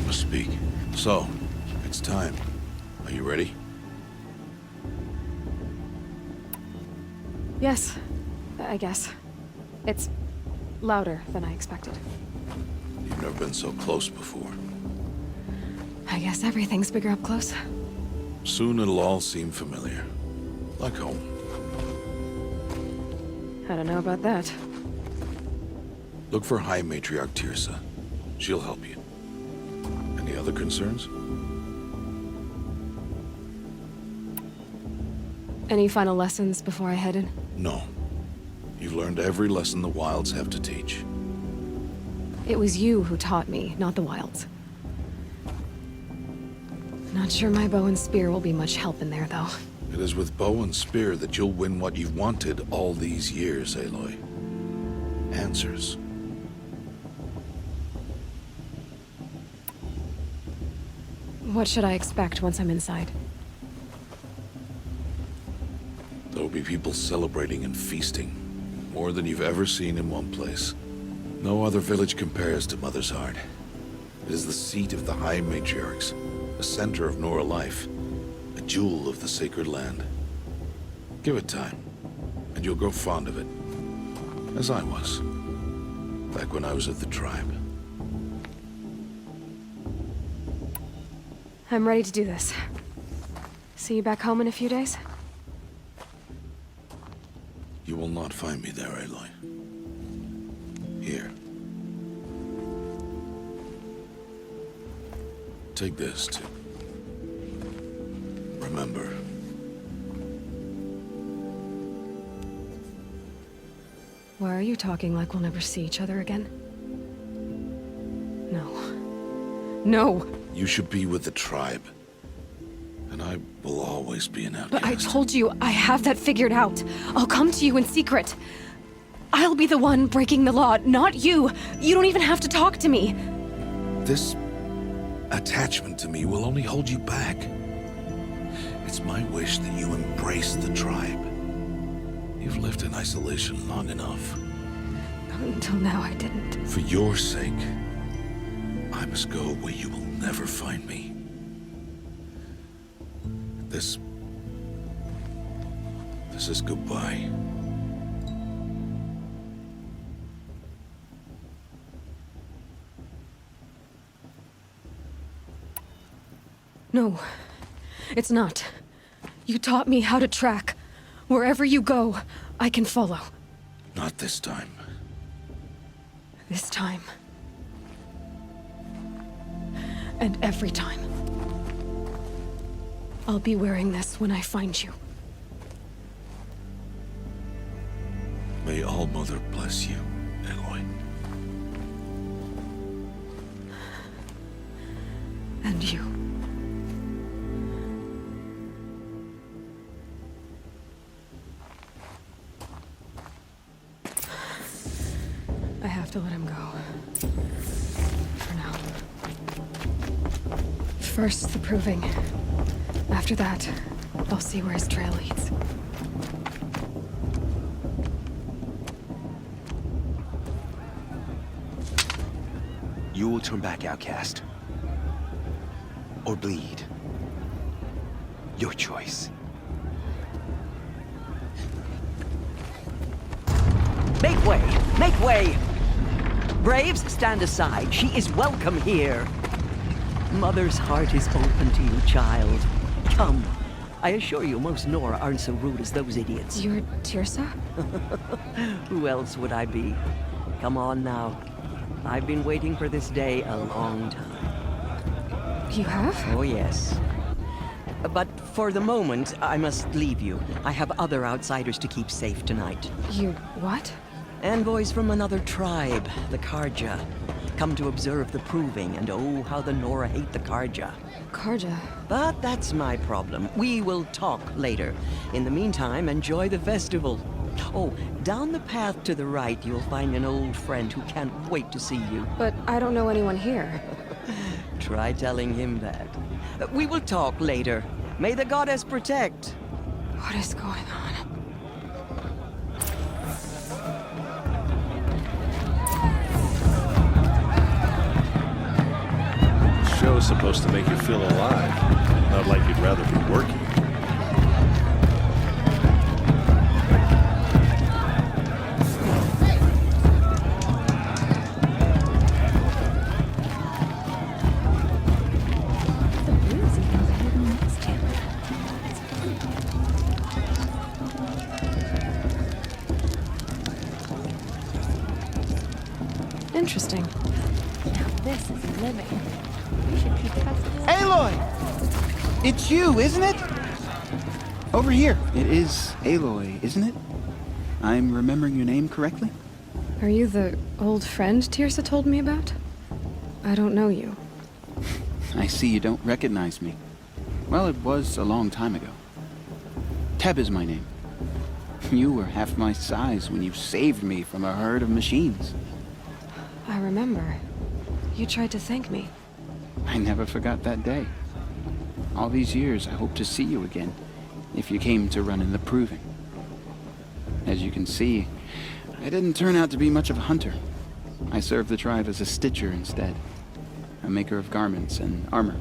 must speak. So, it's time. Are you ready? Yes, I guess. It's louder than I expected. You've never been so close before. I guess everything's bigger up close. Soon it'll all seem familiar. Like home. I don't know about that. Look for High Matriarch Tirsa. She'll help you. Any other concerns? Any final lessons before I head in? No. You've learned every lesson the Wilds have to teach. It was you who taught me, not the Wilds. Not sure my bow and spear will be much help in there, though. It is with bow and spear that you'll win what you've wanted all these years, Aloy. Answers. What should I expect once I'm inside? There'll be people celebrating and feasting. More than you've ever seen in one place. No other village compares to Mother's Heart. It is the seat of the High Matriarchs, the center of Nora life, a jewel of the sacred land. Give it time, and you'll grow fond of it. As I was, back when I was at the tribe. I'm ready to do this. See you back home in a few days? You will not find me there, Aloy. Here. Take this to remember. Why are you talking like we'll never see each other again? No. No! You should be with the tribe. And I will always be an outcast. But I told you, I have that figured out. I'll come to you in secret. I'll be the one breaking the law, not you. You don't even have to talk to me. This attachment to me will only hold you back. It's my wish that you embrace the tribe. You've lived in isolation long enough. Until now, I didn't. For your sake, I must go where you will never find me. This is goodbye. No, it's not. You taught me how to track. Wherever you go, I can follow. Not this time. This time. And every time. I'll be wearing this when I find you. May All Mother bless you, Aloy. And you. I have to let him go. For now. First, the proving. After that, I'll see where his trail leads. You will turn back, outcast. Or bleed. Your choice. Make way! Make way! Braves, stand aside. She is welcome here. Mother's heart is open to you, child. Come. I assure you, most Nora aren't so rude as those idiots. You're Tirsa? Who else would I be? Come on now. I've been waiting for this day a long time. You have? Oh, yes. But for the moment, I must leave you. I have other outsiders to keep safe tonight. You what? Envoys from another tribe, the Karja. Come to observe the proving, and oh, how the Nora hate the Karja. Karja? But that's my problem. We will talk later. In the meantime, enjoy the festival. Oh, down the path to the right, you'll find an old friend who can't wait to see you. But I don't know anyone here. Try telling him that. We will talk later. May the goddess protect. What is going on? show's supposed to make you feel alive, not like you'd rather be working. Interesting. Now this is living. We should keep trusting. Aloy! It's you, isn't it? Over here. It is Aloy, isn't it? I'm remembering your name correctly? Are you the old friend Tirsa told me about? I don't know you. I see you don't recognize me. Well, it was a long time ago. Teb is my name. You were half my size when you saved me from a herd of machines. I remember. You tried to thank me. I never forgot that day. All these years, I hope to see you again, if you came to run in the proving. As you can see, I didn't turn out to be much of a hunter. I served the tribe as a stitcher instead, a maker of garments and armor.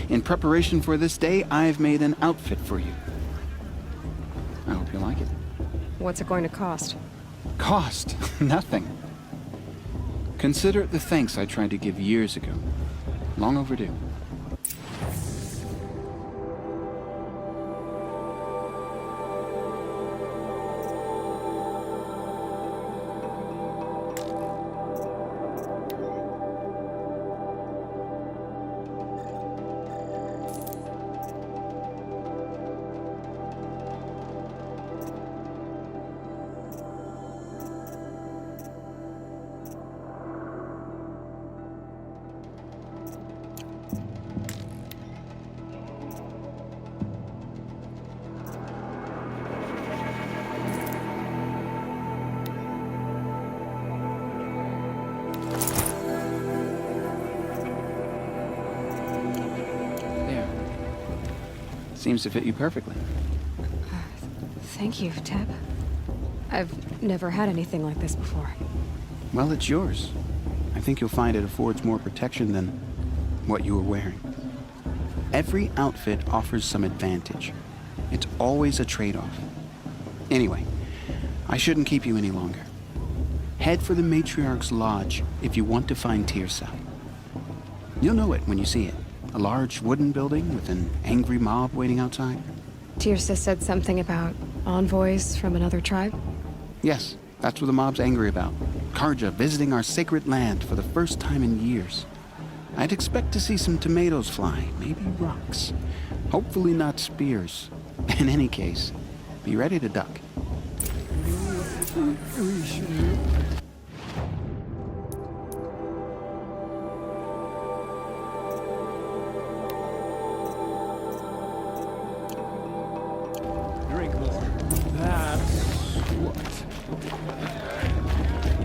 In preparation for this day, I've made an outfit for you. I hope you like it. What's it going to cost? Cost? Nothing. Consider it the thanks I tried to give years ago. Long overdue. There. Seems to fit you perfectly. Thank you, Teb. I've never had anything like this before. Well, it's yours. I think you'll find it affords more protection than what you were wearing. Every outfit offers some advantage. It's always a trade-off. Anyway, I shouldn't keep you any longer. Head for the Matriarch's Lodge if you want to find Tirsa. You'll know it when you see it. A large wooden building with an angry mob waiting outside. Tirsa said something about envoys from another tribe? Yes, that's what the mob's angry about. Karja visiting our sacred land for the first time in years. I'd expect to see some tomatoes fly, maybe rocks. Hopefully not spears. In any case, be ready to duck. Drink more. That's what.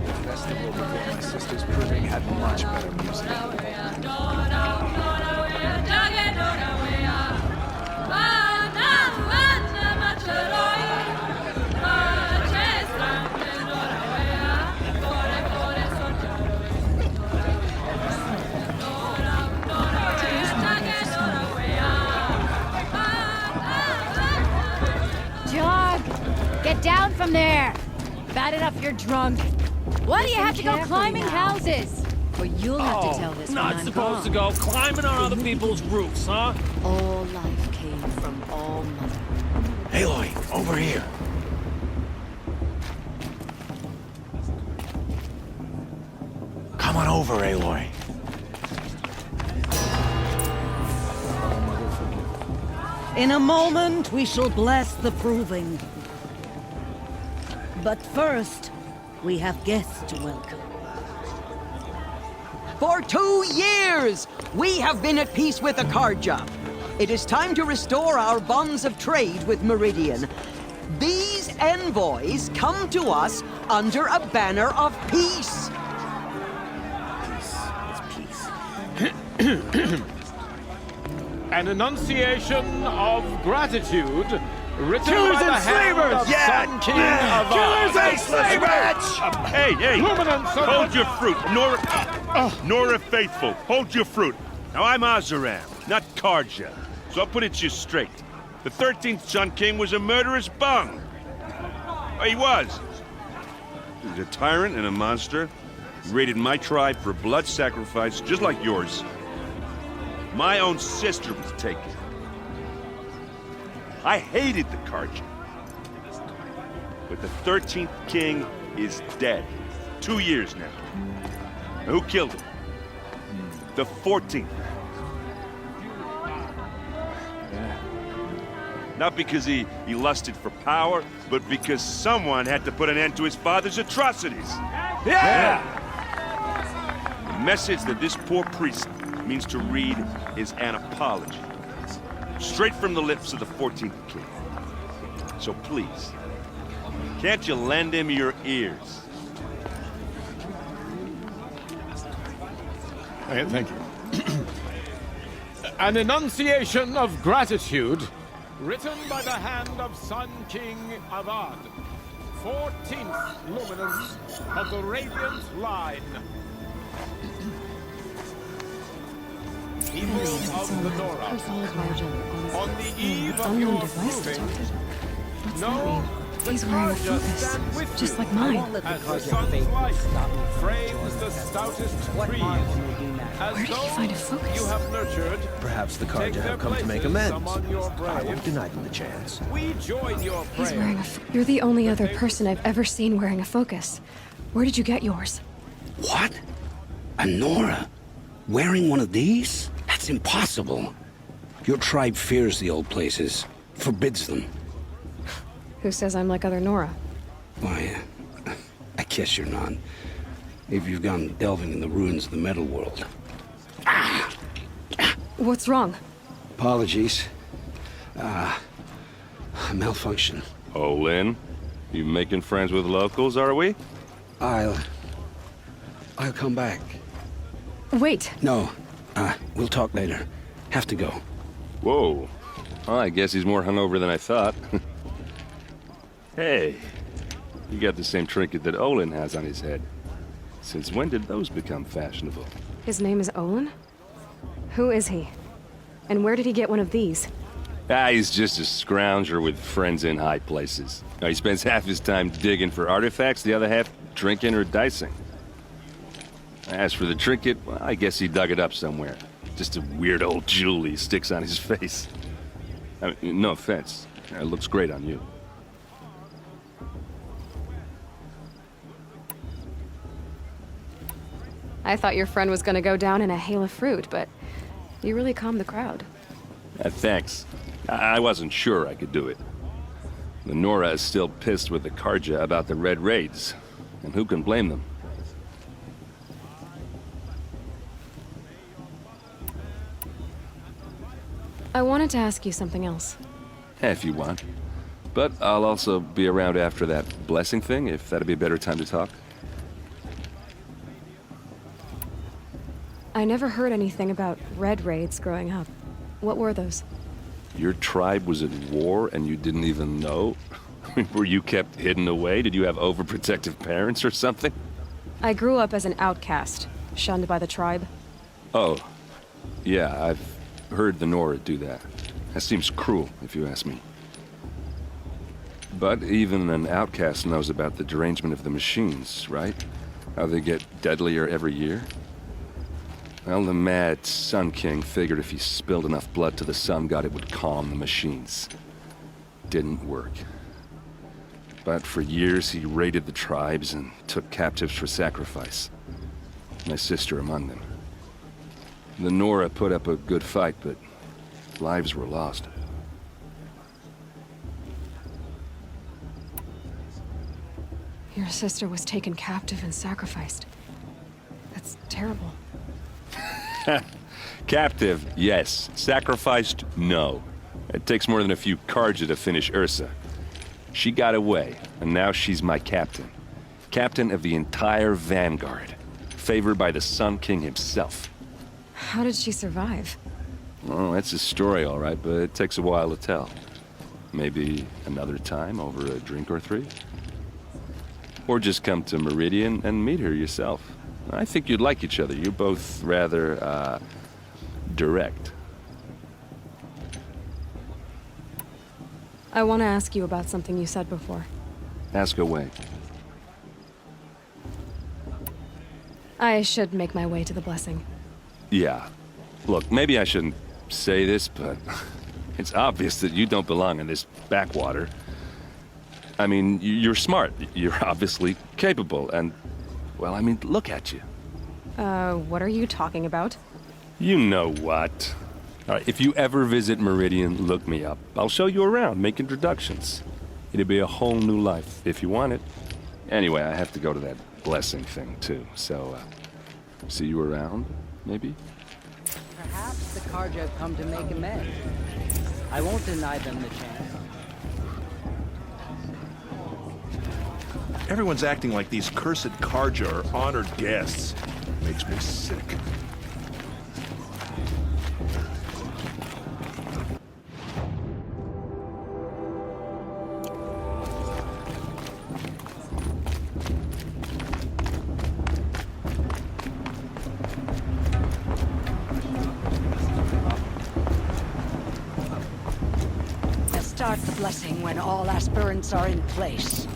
The festival before my sister's proving had much better music. Jog! Get down from there! Bad enough you're drunk. Why do you have to go climbing houses? Or you'll have to tell this when Not I'm supposed to gone. go climbing on other people's roofs, huh? All life came from all mother. Aloy, over here. Come on over, Aloy. In a moment, we shall bless the proving. But first, we have guests to welcome. For 2 years, we have been at peace with the Karja. It is time to restore our bonds of trade with Meridian. These envoys come to us under a banner of peace. An enunciation of gratitude written Killers by the and hand slavers! of Sun King of Killers and slavers! Hey, luminance of Hold your fruit, nor... Nora Faithful, hold your fruit. Now I'm Azaram, not Karja. So I'll put it to you straight. The 13th Sun King was a murderous bung. He was. He was a tyrant and a monster. He raided my tribe for blood sacrifice, just like yours. My own sister was taken. I hated the Karja. But the 13th King is dead. 2 years now. Now, who killed him? The 14th. Not because he lusted for power, but because someone had to put an end to his father's atrocities. Yeah! The message that this poor priest means to read is an apology. Straight from the lips of the 14th King. So please, can't you lend him your ears? Thank you. An enunciation of gratitude, written by the hand of Sun King Avad, 14th luminance of the Radiant Line. People of the Nora, on the eve of your proving, no, He's wearing a focus, just like mine. as the sun's light frames the stoutest trees. Where did he find a focus? You have nurtured. Perhaps the Take Karja their have come to make places amends. among your I won't braves. deny them the chance. We join your He's wearing a. prayers. You're the only other person I've ever seen wearing a focus. Where did you get yours? What? A Nora? Wearing one of these? That's impossible. Your tribe fears the old places, forbids them. Who says I'm like other Nora? Why, I guess you're not. If you've gone delving in the ruins of the metal world. What's wrong? Apologies. A malfunction. Oh, Lynn, you making friends with locals, are we? I'll come back. Wait. No, we'll talk later. Have to go. Whoa. Well, I guess he's more hungover than I thought. Hey, you got the same trinket that Olin has on his head. Since when did those become fashionable? His name is Olin? Who is he? And where did he get one of these? He's just a scrounger with friends in high places. He spends half his time digging for artifacts, the other half drinking or dicing. As for the trinket, well, I guess he dug it up somewhere. Just a weird old jewel he sticks on his face. I mean, no offense. It looks great on you. I thought your friend was gonna go down in a hail of fruit, but you really calmed the crowd. Thanks. I wasn't sure I could do it. The Nora is still pissed with the Karja about the Red Raids, and who can blame them? I wanted to ask you something else. If you want. But I'll also be around after that blessing thing, if that'd be a better time to talk. I never heard anything about red raids growing up. What were those? Your tribe was at war and you didn't even know? Were you kept hidden away? Did you have overprotective parents or something? I grew up as an outcast, shunned by the tribe. Oh, yeah, I've heard the Nora do that. That seems cruel, if you ask me. But even an outcast knows about the derangement of the machines, right? How they get deadlier every year? Well, the mad Sun King figured if he spilled enough blood to the Sun God, it would calm the machines. Didn't work. But for years, he raided the tribes and took captives for sacrifice. My sister among them. The Nora put up a good fight, but lives were lost. Your sister was taken captive and sacrificed. That's terrible. Captive, yes. Sacrificed, no. It takes more than a few Karja to finish Ursa. She got away, and now she's my captain. Captain of the entire Vanguard. Favored by the Sun King himself. How did she survive? Well, that's a story, all right, but it takes a while to tell. Maybe another time over a drink or three? Or just come to Meridian and meet her yourself. I think you'd like each other. You're both rather, direct. I want to ask you about something you said before. Ask away. I should make my way to the blessing. Yeah. Look, maybe I shouldn't say this, but it's obvious that you don't belong in this backwater. I mean, you're smart. You're obviously capable, and, well, I mean, look at you. What are you talking about? You know what. All right, if you ever visit Meridian, look me up. I'll show you around, make introductions. It'll be a whole new life, if you want it. Anyway, I have to go to that blessing thing, too, so, see you around, maybe? Perhaps the Carja have come to make amends. I won't deny them the chance. Everyone's acting like these cursed Karja are honored guests. Makes me sick. Start the blessing when all aspirants are in place.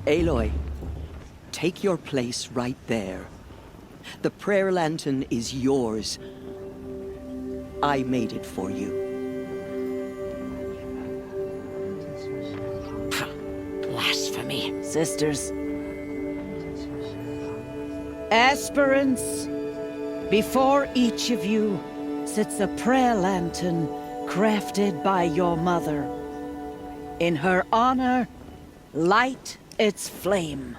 Aloy, take your place right there. The prayer lantern is yours. I made it for you. Blasphemy. Sisters. Aspirants, before each of you sits a prayer lantern crafted by your mother. In her honor, light its flame.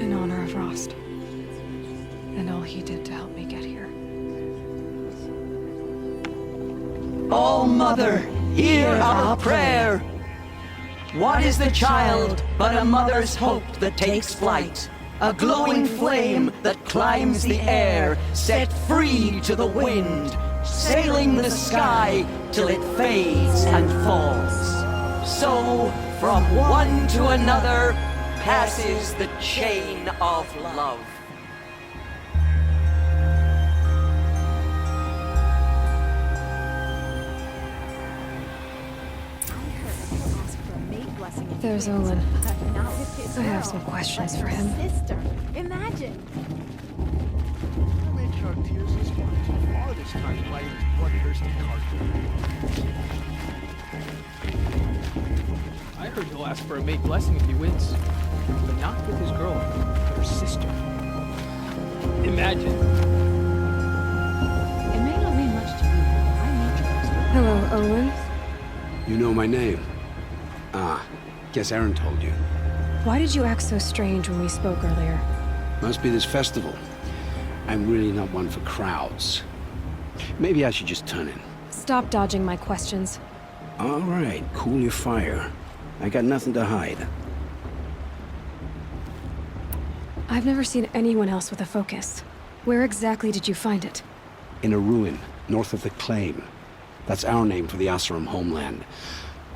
In honor of Rost. And all he did to help me get here. Oh, Mother, hear our prayer. What is the child but a mother's hope that takes flight? A glowing flame that climbs the air, set free to the wind, sailing the sky till it fades and falls. So, from one to another, passes the chain of love. There's Olin. I have some questions for him. Sister, imagine. I heard he'll ask for a mate blessing if he wins, but not with his girl, but her sister. Imagine. It may not mean much to you, but I need you, sister. Hello, Olin. You know my name? Ah, guess Aaron told you. Why did you act so strange when we spoke earlier? Must be this festival. I'm really not one for crowds. Maybe I should just turn in. Stop dodging my questions. All right, cool your fire. I got nothing to hide. I've never seen anyone else with a focus. Where exactly did you find it? In a ruin, north of the Claim. That's our name for the Oseram homeland.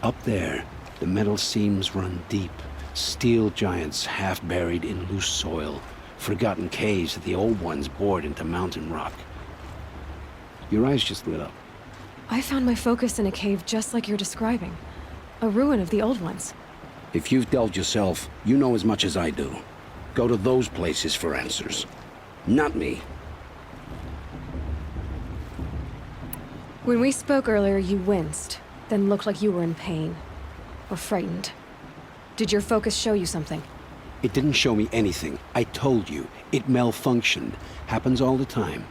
Up there, the metal seams run deep. Steel giants half buried in loose soil. Forgotten caves that the old ones bored into mountain rock. Your eyes just lit up. I found my focus in a cave just like you're describing. A ruin of the old ones. If you've delved yourself, you know as much as I do. Go to those places for answers. Not me. When we spoke earlier, you winced, then looked like you were in pain. Or frightened. Did your focus show you something? It didn't show me anything. I told you. It malfunctioned. Happens all the time.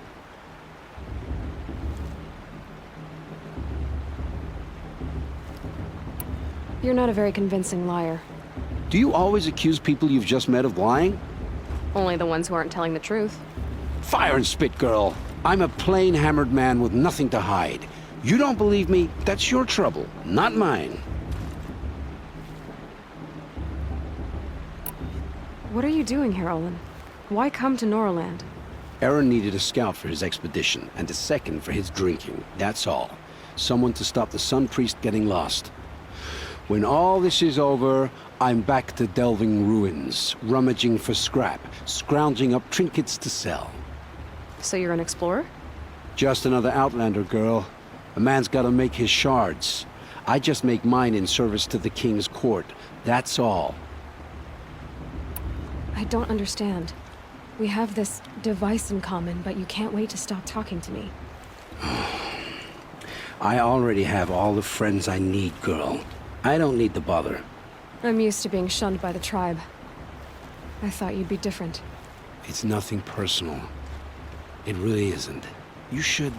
You're not a very convincing liar. Do you always accuse people you've just met of lying? Only the ones who aren't telling the truth. Fire and spit, girl. I'm a plain hammered man with nothing to hide. You don't believe me? That's your trouble, not mine. What are you doing here, Olin? Why come to Norland? Aaron needed a scout for his expedition, and a second for his drinking. That's all. Someone to stop the Sun Priest getting lost. When all this is over, I'm back to delving ruins, rummaging for scrap, scrounging up trinkets to sell. So you're an explorer? Just another Outlander, girl. A man's gotta make his shards. I just make mine in service to the King's court. That's all. I don't understand. We have this device in common, but you can't wait to stop talking to me. I already have all the friends I need, girl. I don't need the bother. I'm used to being shunned by the tribe. I thought you'd be different. It's nothing personal. It really isn't. You should...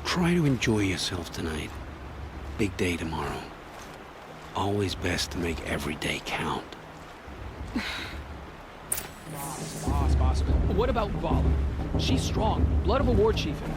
try to enjoy yourself tonight. Big day tomorrow. Always best to make every day count. Boss. What about Vala? She's strong. Blood of a war chieftain.